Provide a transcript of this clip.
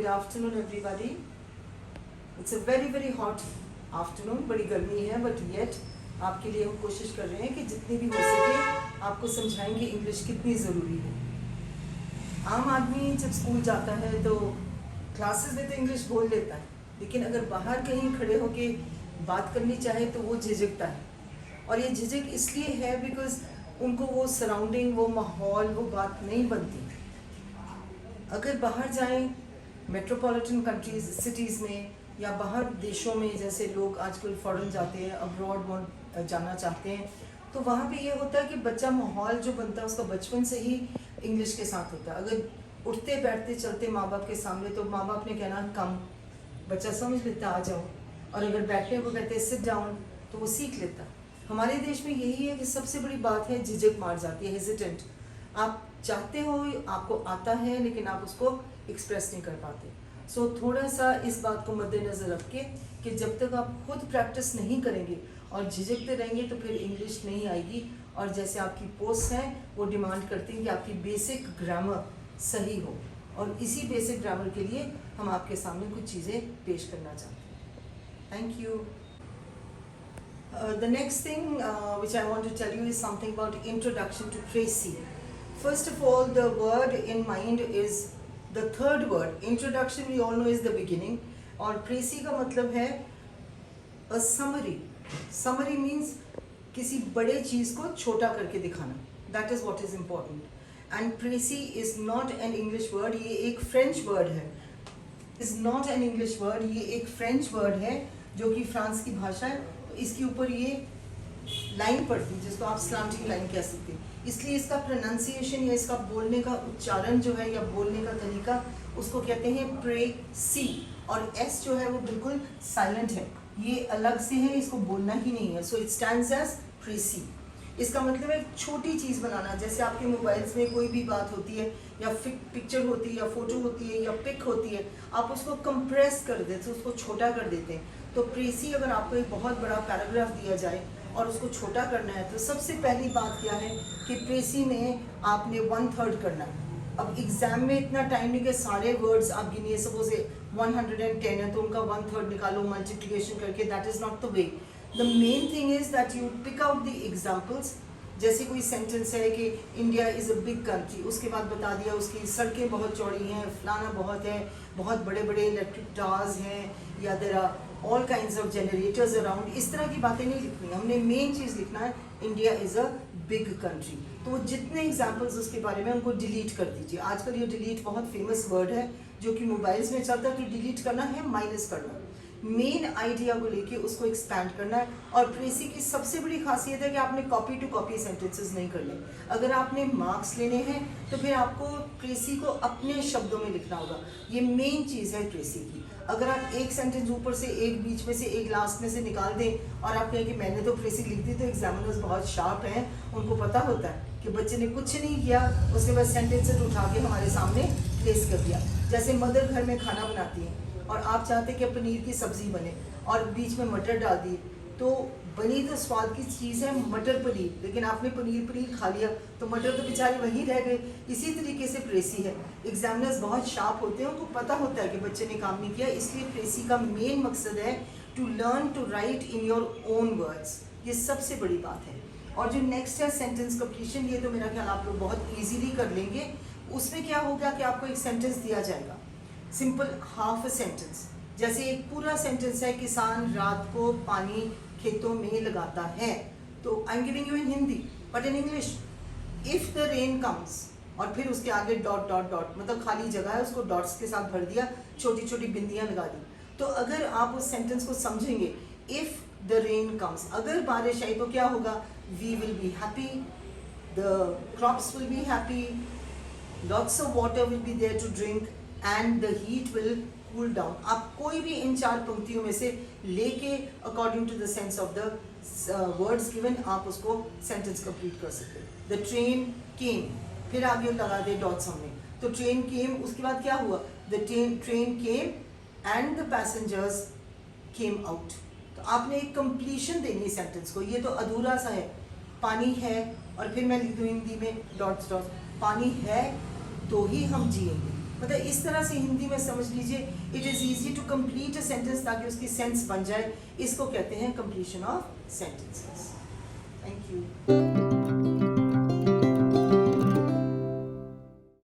Good afternoon everybody. It's a very hot afternoon. बड़ी गर्मी है but yet आपके लिए हम कोशिश कर रहे हैं कि जितनी भी हो सके आपको समझाएंगे इंग्लिश कितनी ज़रूरी है। आम आदमी जब स्कूल जाता है तो क्लासेस में तो इंग्लिश बोल लेता है, लेकिन अगर बाहर कहीं खड़े होके बात करनी चाहे तो वो झिझकता है। और ये झिझक इसलिए है बिकॉज उनको वो सराउंडिंग, वो माहौल, वो बात नहीं बनती। अगर बाहर जाएं मेट्रोपॉलिटन कंट्रीज, सिटीज़ में या बाहर देशों में, जैसे लोग आजकल फॉरेन जाते हैं, अब्रॉड जाना चाहते हैं, तो वहाँ पे ये होता है कि बच्चा माहौल जो बनता है उसका बचपन से ही इंग्लिश के साथ होता है। अगर उठते बैठते चलते माँ बाप के सामने तो माँ बाप ने कहना कम, बच्चा समझ लेता आ जाओ, और अगर बैठने को कहते सिट डाउन तो वो सीख लेता। हमारे देश में यही है कि सबसे बड़ी बात है झिझक मार जाती है, हेजिटेंट। आप चाहते हो, आपको आता है, लेकिन आप उसको एक्सप्रेस नहीं कर पाते। सो थोड़ा सा इस बात को मद्देनज़र रख के कि जब तक आप खुद प्रैक्टिस नहीं करेंगे और झिझकते रहेंगे तो फिर इंग्लिश नहीं आएगी। और जैसे आपकी पोस्ट हैं वो डिमांड करती हैं कि आपकी बेसिक ग्रामर सही हो, और इसी बेसिक ग्रामर के लिए हम आपके सामने कुछ चीज़ें पेश करना चाहते हैं। Thank you. The next thing which I want to tell you is something about introduction to Tracy. First of all, the word in mind is the third word. Introduction we all know is the beginning, और Tracy का मतलब है a summary. Summary means किसी बड़े चीज़ को छोटा करके दिखाना. That is what is important. And Tracy is not an English word. ये एक French word है. Is not an English word. ये एक French word है जो कि फ्रांस की भाषा है। इसके ऊपर ये लाइन पड़ती है जिसको आप स्लांटिंग लाइन कह सकते हैं। इसलिए इसका प्रोनाउंसिएशन या इसका बोलने का उच्चारण जो है या बोलने का तरीका उसको कहते हैं प्रेसी, और एस जो है वो बिल्कुल साइलेंट है, ये अलग से है, इसको बोलना ही नहीं है। So it stands as precis. इसका मतलब है छोटी चीज़ बनाना। जैसे आपके मोबाइल्स में कोई भी बात होती है या पिक्चर होती है या फोटो होती है या पिक होती है, आप उसको कंप्रेस कर देते हैं, उसको छोटा कर देते हैं। तो प्रेसी अगर आपको एक बहुत बड़ा पैराग्राफ दिया जाए और उसको छोटा करना है तो सबसे पहली बात क्या है कि प्रेसी में आपने 1/3 करना है। अब एग्जाम में इतना टाइम नहीं कि सारे वर्ड्स आप गिनिए। सपोज 110 है तो उनका 1/3 निकालो मल्टीप्लिकेशन करके। That is not the way. The main thing is that you pick out the examples. जैसे कोई सेंटेंस है कि India is a big country, उसके बाद बता दिया उसकी सड़कें बहुत चौड़ी हैं, फलाना बहुत है, बहुत बड़े बड़े इलेक्ट्रिक टावर्स हैं, या there are all kinds of generators around. इस तरह की बातें नहीं लिखनी, हमने मेन चीज़ लिखना है India is a big country. तो जितने एग्जाम्पल्स उसके बारे में उनको डिलीट कर दीजिए। आजकल ये डिलीट बहुत फेमस वर्ड है जो कि मोबाइल्स में चलता है। तो डिलीट करना है, माइनस करना है, मेन आइडिया को लेके उसको एक्सपैंड करना है। और प्रेसी की सबसे बड़ी खासियत है कि आपने कॉपी टू कॉपी सेंटेंसेस नहीं करने। अगर आपने मार्क्स लेने हैं तो फिर आपको प्रेसी को अपने शब्दों में लिखना होगा। ये मेन चीज़ है प्रेसी की। अगर आप एक सेंटेंस ऊपर से, एक बीच में से, एक लास्ट में से निकाल दें और आप कहें कि मैंने तो प्रेसी लिख दी, तो एग्जामिनर्स बहुत शार्प हैं, उनको पता होता है कि बच्चे ने कुछ नहीं किया, उसके बाद सेंटेंसेस उठा के हमारे सामने प्लेस कर दिया। जैसे मदर घर में खाना बनाती हैं और आप चाहते कि पनीर की सब्ज़ी बने और बीच में मटर डाल दिए, तो बनी तो स्वाद की चीज़ है मटर पनीर, लेकिन आपने पनीर खा लिया तो मटर तो बेचारे वहीं रह गए। इसी तरीके से प्रेसी है। एग्जामिनर्स बहुत शार्प होते हैं, उनको पता होता है कि बच्चे ने काम नहीं किया। इसलिए प्रेसी का मेन मकसद है to learn to write in your own words. ये सबसे बड़ी बात है। और जो नेक्स्ट है सेंटेंस कंप्लीशन, ये तो मेरा ख्याल आप लोग बहुत ईजीली कर लेंगे। उसमें क्या होगा कि आपको एक सेंटेंस दिया जाएगा, सिंपल हाफ अ सेंटेंस। जैसे एक पूरा सेंटेंस है, किसान रात को पानी खेतों में लगाता है, तो I am giving you in Hindi, but in English if the rain comes, और फिर उसके आगे डॉट डॉट डॉट, मतलब खाली जगह है उसको डॉट्स के साथ भर दिया, छोटी छोटी बिंदियां लगा दी। तो अगर आप उस सेंटेंस को समझेंगे, इफ द रेन कम्स, अगर बारिश आई तो क्या होगा, we will be happy, the crops will be happy, lots of water will be there to drink and the heat will cool down. आप कोई भी इन 4 पंक्तियों में से लेके according to the sense of the words given आप उसको सेंटेंस कंप्लीट कर सकते हैं। द ट्रेन केम, फिर आगे लगा दे डॉट्स हमने, तो ट्रेन केम, उसके बाद क्या हुआ, the train came and the passengers came out. तो आपने एक कंप्लीशन देनी है सेंटेंस को। ये तो अधूरा सा है, पानी है और फिर मैं लिख दूँ हिंदी में डॉट्स डॉट्स, पानी है तो ही हम जिएंगे। मतलब इस तरह से हिंदी में समझ लीजिए, it is easy to complete a sentence ताकि उसकी सेंस बन जाए, इसको कहते हैं completion of sentences. Thank you.